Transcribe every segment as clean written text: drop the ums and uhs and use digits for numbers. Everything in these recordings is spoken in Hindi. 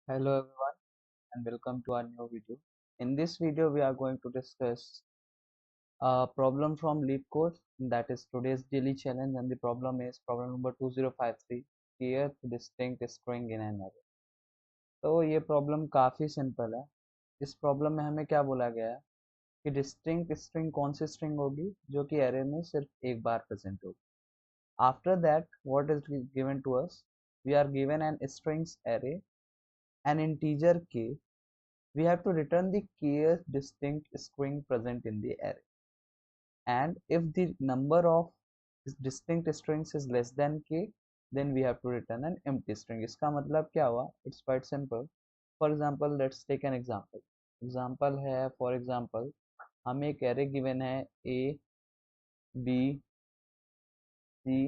Hello everyone and welcome to our new video. In this video we are going to discuss a problem from LeetCode, that is today's daily challenge, and the problem is problem number 2053, kth distinct string in an array. तो ये प्रॉब्लम काफ़ी सिंपल है। इस प्रॉब्लम में हमें क्या बोला गया है कि डिस्टिंक्ट स्ट्रिंग कौन सी स्ट्रिंग होगी जो कि एरे में सिर्फ एक बार प्रेजेंट होगी। After that what is given to us, we are given n strings array, n integer k, we have to return the kth distinct string present in the array, and if the number of distinct strings is less than k, then we have to return an empty string. इसका मतलब क्या हुआ? It's quite simple. For example, let's take an example. Example है, for example, हमें एक array given है a b c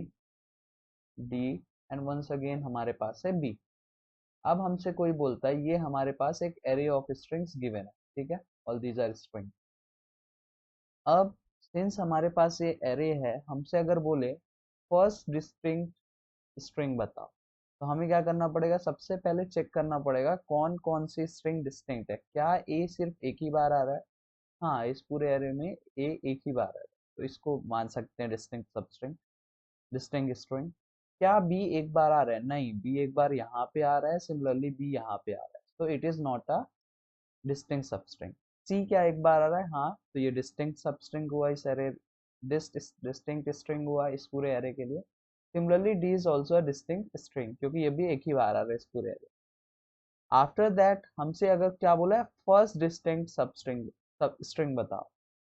d and once again हमारे पास है b. अब हमसे कोई बोलता है ये हमारे पास एक array of strings given है, ठीक है, all these are strings. अब सिंस हमारे पास ये एरे है, हमसे अगर बोले फर्स्ट डिस्टिंक्ट स्ट्रिंग बताओ, तो हमें क्या करना पड़ेगा? सबसे पहले चेक करना पड़ेगा कौन कौन सी स्ट्रिंग डिस्टिंक्ट है। क्या ए सिर्फ एक ही बार आ रहा है? हाँ, इस पूरे एरे में ए एक ही बार आ रहा है, तो इसको मान सकते हैं डिस्टिंक्ट सब स्ट्रिंग, डिस्टिंक्ट स्ट्रिंग। क्या बी एक बार आ रहा है? नहीं, बी एक बार यहाँ पे आ रहा है, सिमिलरली बी यहाँ पे आ रहा है, तो it is not a distinct substring. See क्या एक बार आ रहा है? हाँ, तो ये डिस्टिंक्ट सबस्ट्रिंग हुआ इस एरे, डिस्टिंक्ट स्ट्रिंग हुआ इस पूरे एरे के लिए। Similarly D is also a distinct string, क्योंकि ये भी एक ही बार आ रहा है इस पूरे एरे। आफ्टर दैट हमसे अगर क्या बोला है, फर्स्ट डिस्टिंक्ट सबस्ट्रिंग सब स्ट्रिंग बताओ,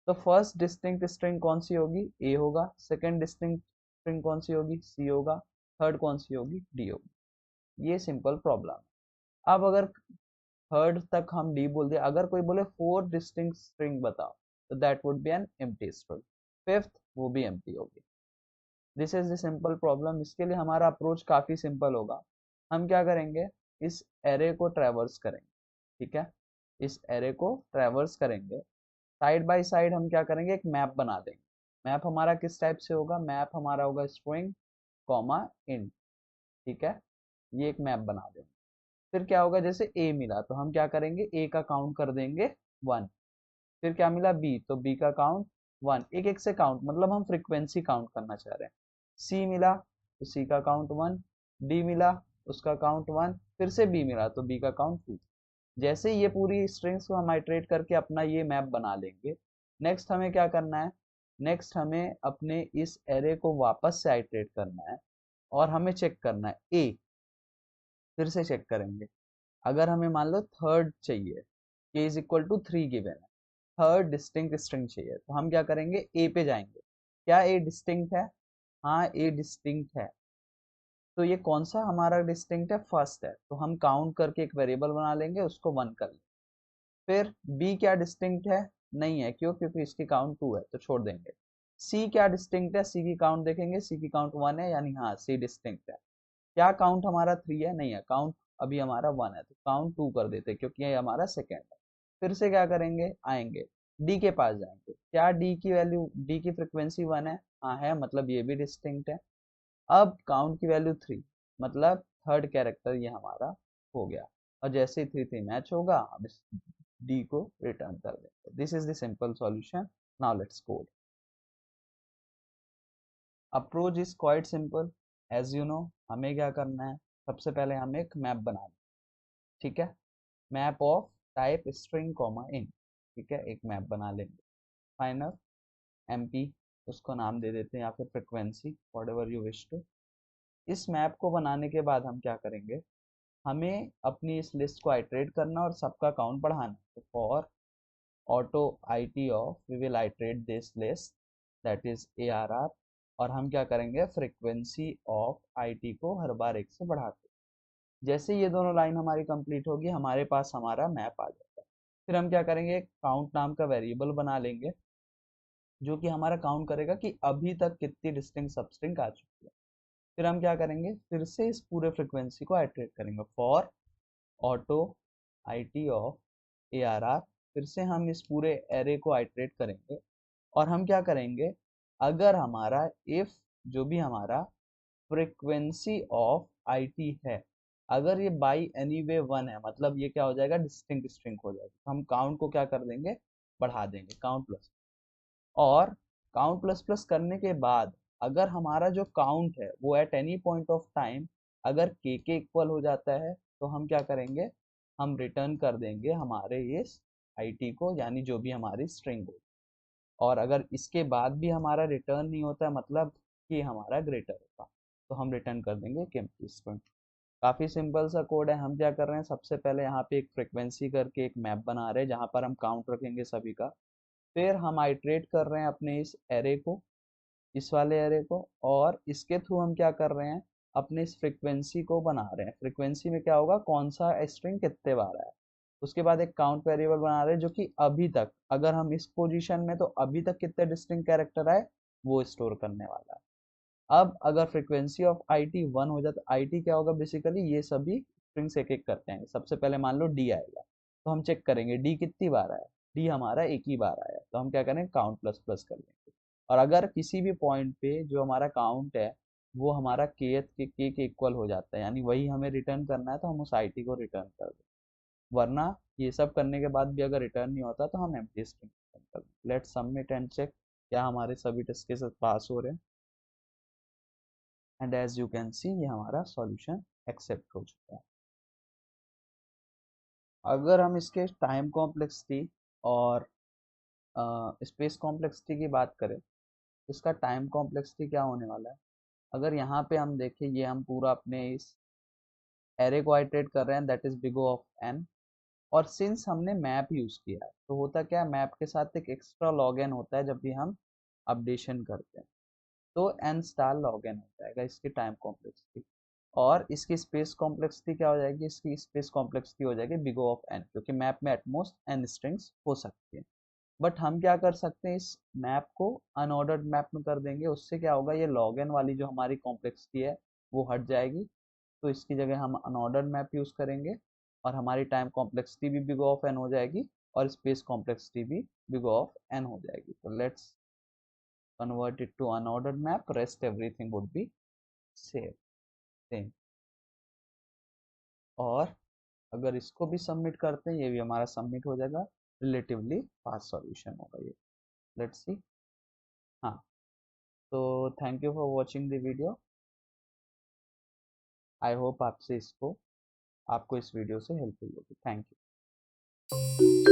तो फर्स्ट डिस्टिंक्ट स्ट्रिंग कौन सी होगी? ए होगा। सेकेंड डिस्टिंक्ट स्ट्रिंग कौन सी होगी? सी होगा। थर्ड कौन सी होगी? डी होगी। ये सिंपल प्रॉब्लम है। अब अगर थर्ड तक हम डी बोल दिए, अगर कोई बोले फोर्थ डिस्टिंक्ट स्ट्रिंग बताओ, तो that would be an empty string. Fifth, वो भी एम्प्टी होगी। This is the simple problem. इसके लिए हमारा अप्रोच काफी सिंपल होगा। हम क्या करेंगे? इस एरे को ट्रैवर्स करेंगे, ठीक है, इस एरे को ट्रैवर्स करेंगे। साइड बाय साइड हम क्या करेंगे? एक मैप बना देंगे। मैप हमारा किस टाइप से होगा? मैप हमारा होगा स्ट्रिंग कॉमा इंट, ठीक है, ये एक मैप बना देंगे। फिर क्या होगा? जैसे ए मिला तो हम क्या करेंगे? ए का काउंट कर देंगे 1। फिर क्या मिला? बी, तो बी का काउंट 1। एक एक से काउंट, मतलब हम फ्रीक्वेंसी काउंट करना चाह रहे हैं। सी मिला तो सी का काउंट 1। डी मिला, उसका काउंट 1। फिर से बी मिला तो बी का काउंट 2। जैसे ये पूरी स्ट्रिंग्स को हम आइटरेट करके अपना ये मैप बना लेंगे, नेक्स्ट हमें क्या करना है? नेक्स्ट हमें अपने इस एरे को वापस से आइटरेट करना है और हमें चेक करना है ए। फिर से चेक करेंगे। अगर हमें मान लो थर्ड चाहिए, k is equal to 3 given है, थर्ड डिस्टिंक्ट स्ट्रिंग चाहिए, तो हम क्या करेंगे? ए पे जाएंगे। क्या ए डिस्टिंक्ट है? हाँ, ए डिस्टिंक्ट है। तो ये कौन सा हमारा डिस्टिंक्ट है? फर्स्ट है, तो हम काउंट करके एक वेरिएबल बना लेंगे, उसको 1 कर लेंगे। फिर बी क्या डिस्टिंक्ट है? नहीं है। क्यों? क्योंकि इसकी काउंट 2 है, तो छोड़ देंगे। सी क्या डिस्टिंक्ट है? सी की काउंट देखेंगे, सी की काउंट 1 है, यानी हाँ, सी डिस्टिंक्ट है। क्या काउंट हमारा 3 है? नहीं है, काउंट अभी हमारा 1 है, तो काउंट 2 कर देते क्योंकि ये हमारा सेकेंड है। फिर से क्या करेंगे? आएंगे डी के पास जाएंगे। क्या डी की वैल्यू, डी की फ्रिक्वेंसी 1 है? हाँ है, मतलब ये भी डिस्टिंक्ट है। अब काउंट की वैल्यू 3, मतलब थर्ड कैरेक्टर ये हमारा हो गया। और जैसे ही 3 मैच होगा, अब इस डी को रिटर्न कर देंगे। This is the simple solution. Now let's code. Approach is quite simple. As you know, हमें क्या करना है? सबसे पहले हमें एक मैप बनाना है, ठीक है, map of type string comma int, ठीक है, एक मैप बना लेंगे। फाइनल एमपी, उसको नाम दे देते हैं, या फिर frequency, whatever you wish to. इस मैप को बनाने के बाद हम क्या करेंगे? हमें अपनी इस लिस्ट को आइटरेट करना और सबका काउंट बढ़ाना। तो for auto I T of we will iterate this list, that is A R R, और हम क्या करेंगे? फ्रिक्वेंसी ऑफ आई टी को हर बार 1 से बढ़ाते। जैसे ये दोनों लाइन हमारी कंप्लीट होगी, हमारे पास हमारा मैप आ जाएगा। फिर हम क्या करेंगे? काउंट नाम का वेरिएबल बना लेंगे, जो कि हमारा काउंट करेगा कि अभी तक कितनी डिस्टिंक्ट सबस्ट्रिंग आ चुकी है। फिर हम क्या करेंगे? फिर से इस पूरे फ्रिक्वेंसी को आइटरेट करेंगे। For auto I T of A R R, फिर से हम इस पूरे एरे को आइटरेट करेंगे और हम क्या करेंगे? अगर हमारा इफ, जो भी हमारा फ्रिक्वेंसी ऑफ आई टी है, अगर ये बाई एनी वे 1 है मतलब ये क्या हो जाएगा, डिस्टिंक्ट स्ट्रिंग हो जाएगा। तो हम काउंट को क्या कर देंगे, बढ़ा देंगे, काउंट प्लस। और काउंट प्लस प्लस करने के बाद अगर हमारा जो काउंट है वो at any point of time अगर के इक्वल हो जाता है तो हम क्या करेंगे, हम रिटर्न कर देंगे हमारे इस आईटी को, यानी जो भी हमारी स्ट्रिंग हो। और अगर इसके बाद भी हमारा रिटर्न नहीं होता है मतलब कि हमारा ग्रेटर होगा, तो हम रिटर्न कर देंगे एम्प्टी स्ट्रिंग। काफ़ी सिंपल सा कोड है। हम क्या कर रहे हैं, सबसे पहले यहाँ पे एक फ्रिक्वेंसी करके एक मैप बना रहे हैं जहाँ पर हम काउंट रखेंगे सभी का। फिर हम आइट्रेट कर रहे हैं अपने इस एरे को, इस वाले एरे को, और इसके थ्रू हम क्या कर रहे हैं, अपने इस फ्रिक्वेंसी को बना रहे हैं। फ्रिक्वेंसी में क्या होगा, कौन सा स्ट्रिंग कितने बार आया। उसके बाद एक काउंट वेरिएबल बना रहे हैं जो कि अभी तक, अगर हम इस पोजीशन में तो अभी तक कितने डिस्टिंक्ट कैरेक्टर आए वो स्टोर करने वाला है। अब अगर फ्रीक्वेंसी ऑफ आई टी 1 हो जाए तो आई टी क्या होगा, बेसिकली ये सभी स्ट्रिंग्स एक एक करते हैं। सबसे पहले मान लो डी आएगा तो हम चेक करेंगे डी कितनी बार आया, डी हमारा एक ही बार आया, तो हम क्या करेंगे, काउंट प्लस प्लस कर लेंगे। और अगर किसी भी पॉइंट पे जो हमारा काउंट है वो हमारा के इक्वल हो जाता है, यानी वही हमें रिटर्न करना है, तो हम उस आई टी को रिटर्न कर दें। वरना ये सब करने के बाद भी अगर रिटर्न नहीं होता तो हम एम्प्टी स्ट्रिंग रिटर्न कर दें। लेट्स सबमिट एंड चेक क्या हमारे सभी टेस्ट केसेस पास हो रहे हैं। And as you can see ये हमारा सॉल्यूशन एक्सेप्ट हो चुका है। अगर हम इसके टाइम कॉम्प्लेक्सिटी और स्पेस कॉम्प्लेक्सिटी की बात करें, इसका टाइम कॉम्प्लेक्सिटी क्या होने वाला है, अगर यहाँ पे हम देखें, ये हम पूरा अपने इस एरे को आइटरेट कर रहे हैं, that is big of n. और सिंस हमने मैप यूज किया है तो होता क्या है, मैप के साथ एक एक्स्ट्रा लॉग एन होता है जब भी हम अपडेशन करते हैं, तो एन स्टार लॉग एन हो जाएगा इसकी टाइम कॉम्प्लेक्सिटी। और इसकी स्पेस कॉम्प्लेक्सिटी क्या हो जाएगी, इसकी स्पेस कॉम्प्लेक्सिटी हो जाएगी बिग ऑफ एन, क्योंकि मैप में एटमोस्ट एन स्ट्रिंग्स हो सकती है। बट हम क्या कर सकते हैं, इस मैप को अनऑर्डर्ड मैप में कर देंगे। उससे क्या होगा, ये लॉग एन वाली जो हमारी कॉम्प्लेक्सिटी है वो हट जाएगी। तो इसकी जगह हम अनऑर्डर्ड मैप यूज करेंगे और हमारी टाइम कॉम्प्लेक्सिटी भी बिग ऑफ एन हो जाएगी और स्पेस कॉम्प्लेक्सिटी भी बिग ऑफ एन हो जाएगी। तो let's convert it to unordered map, rest everything would be same। और अगर इसको भी सबमिट करते हैं, ये भी हमारा सबमिट हो जाएगा, रिलेटिवली फास्ट सॉल्यूशन होगा ये। Let's see. हाँ, तो thank you for watching the video. I hope आपको इस वीडियो से हेल्पफुल होगी। Thank you.